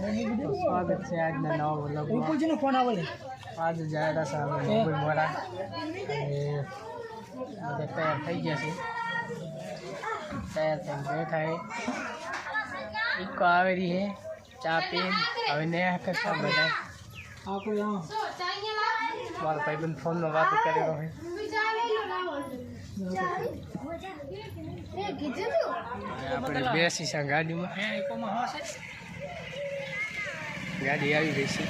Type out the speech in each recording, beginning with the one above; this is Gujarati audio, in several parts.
स्वागत है आज नवा व्लॉग फोन आवे आज जायरा साहब मोबाइल मोरा બધા તૈયાર થઈ ગયા છે તૈયાર થઈને બેઠા है इको आवेरी है चा पीन હવે નયા કરતા બધા आपको यहाँ मारा भाईबंद फोन में बात कर रहे हैं આપણે બેસી છે ગાડીમાં ગાડી આવી ગઈ છે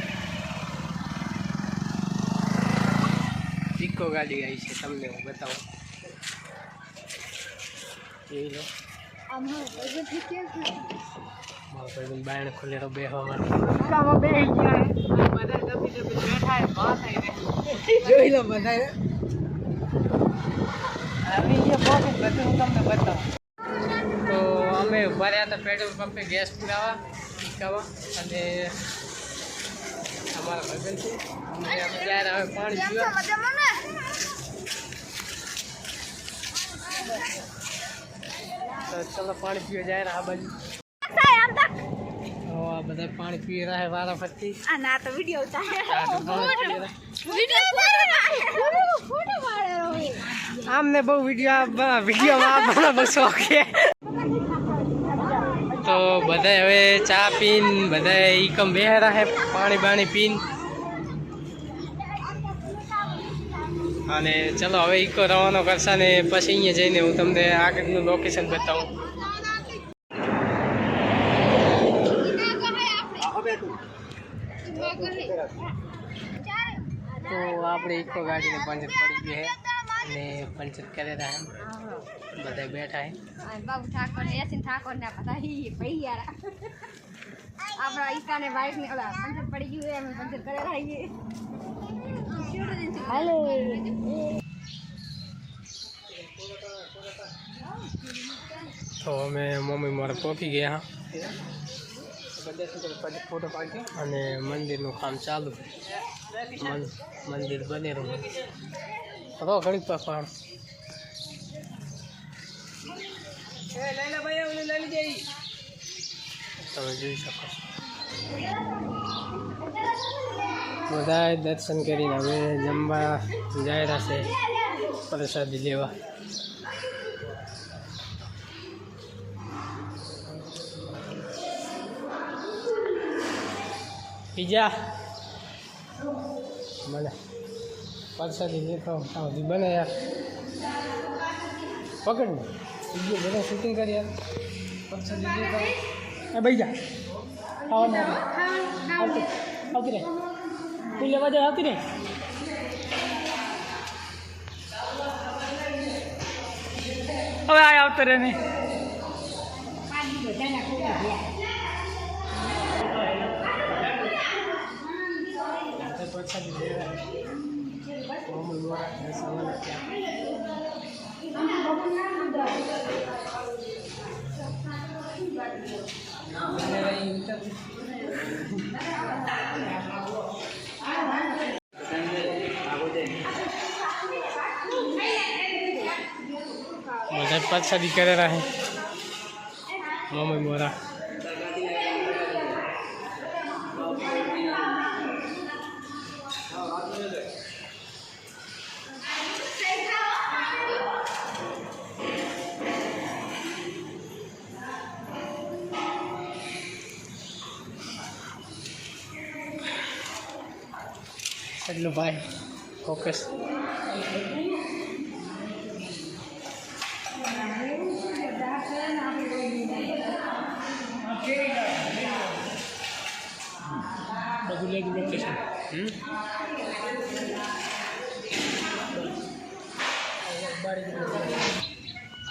ઇકો ગાડી આવી છે તમને હું બતાવું જોઈ લો મારો ભાઈ બાયણ ખોલેલો બેહવા માટે કામમાં બેહી ગયા બધા ડબી ડબી બેઠા હે વાત આવી જોઈ લો બધા હવે ये बहुत બધું હું તમને બતાવું તો અમે ઉભા રહ્યા હતા પેટ્રોલ પંપે ગેસ પુરાવા પીકાવા અને અમારા ભાઈબંધ છે અમે ત્યારે હવે પાણી પીવા તો ચલો પાણી પીવા જાય આ બાજુ આ બધા પાણી પી રહ્યા છે વારા ફરતી ના તો વિડિયો આમને બહુ વિડીયો આપવાનો બહુ શોખ છે તો બધા હવે ચા પીન બધા ઈકમ બેહરા છે પાણી બાણી પીન અને ચલો હવે ઈકો રવાનો કરશે ને પછી અહીંયા જઈને હું તમને આગળનું લોકેશન બતાવું તો આપણે ઇકો ગાડીને પંચર પડી ગઈ है અને પંચર કરેલા બધા બેઠા है बाबू ठाकुर ने यासिन ठाकुर ने पता ही भैया आपरा इसका ने बाइक ने ओला पंचर पड़ी गई है मैं पंचर करे रहा ये हेलो तो मैं मम्मी मारे पहुंची गया फोटो पाड़ी અને મંદિરનું કામ ચાલુ મંદિર બને રહ્યું તો ઘણી પકડ તમે જોઈ શકો બધા દર્શન કરીને હવે જમવા જાય રહ્યા છે પ્રસાદી લેવા पिज्जा बने प्रसादी लेता हूँ बने यार पकड़ पिज्जे बने शूटिंग कर यार प्रसादी लेता हूँ भैया खाओ ना आती रहे तू लेवा जाए आती रहे अब आया आवते रहे प्रसादी ले रहा है प्रसादी कर रहा है मम्मी मोरा चलो भाई फोकस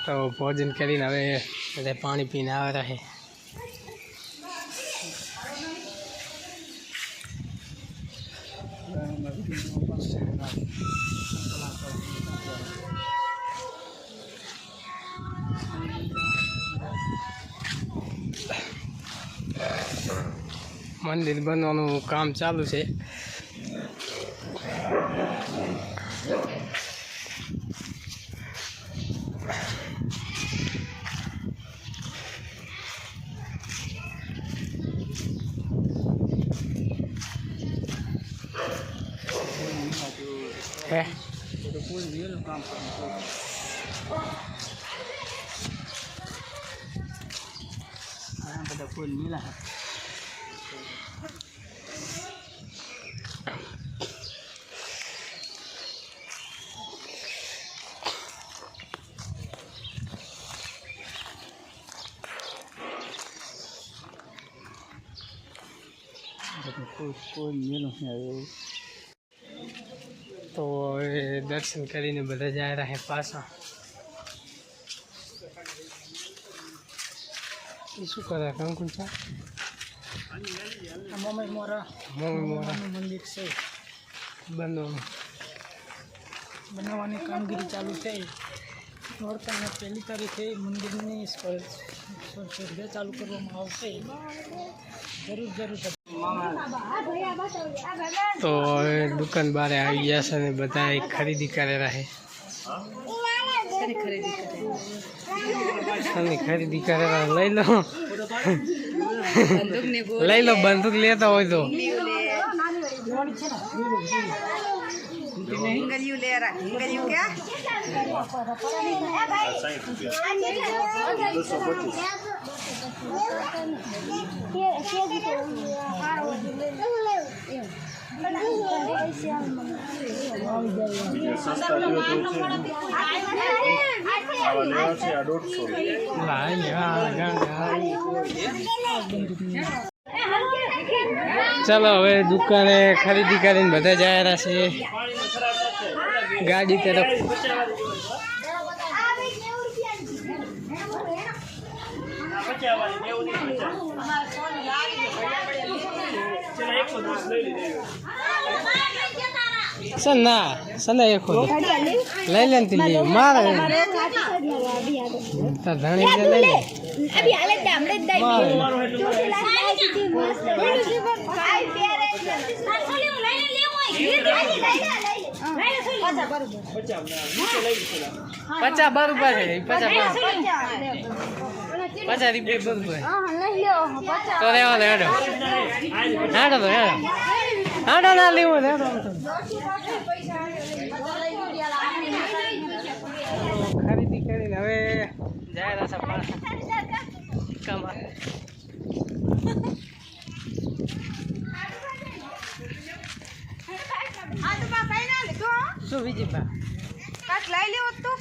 तो भोजन કરીને હવે બધા પાણી પીને આવ્યા છે મંદિર બનવાનું કામ ચાલુ છે હે તો કોઈ રિયલ કામ કરવું આ બધા કોઈ નીલા કોઈ મેલું છે હવે તો હવે દર્શન કરીને બધા જાય રહ્યા પાછા એ શું કરે કંકુ છે મમ્મી મોરા મંદિર છે બનાવવાની કામગીરી ચાલુ થઈ નોરતાને 1 તારીખે મંદિરની સર્વે ચાલુ કરવામાં આવશે જરૂર તો હવે દુકાન બારે આવી ગયા છે ને બધા ખરીદી કરે રહે ખરીદી કરે લઈ લો બંદૂક લેતા હોય તો ચલો હવે દુકાને ખરીદી કરીને બધા જાય છે ગાડી તરફ સના એક લઈ લે ને મારે ધણી લઈ લે ₹50 બરોબર છે ₹50 બરોબર તો રેવા દે હેડો ના લેવું ખરીદી કરીને હવે જાય રહ્યા શું બીજી લઈ લેવો તો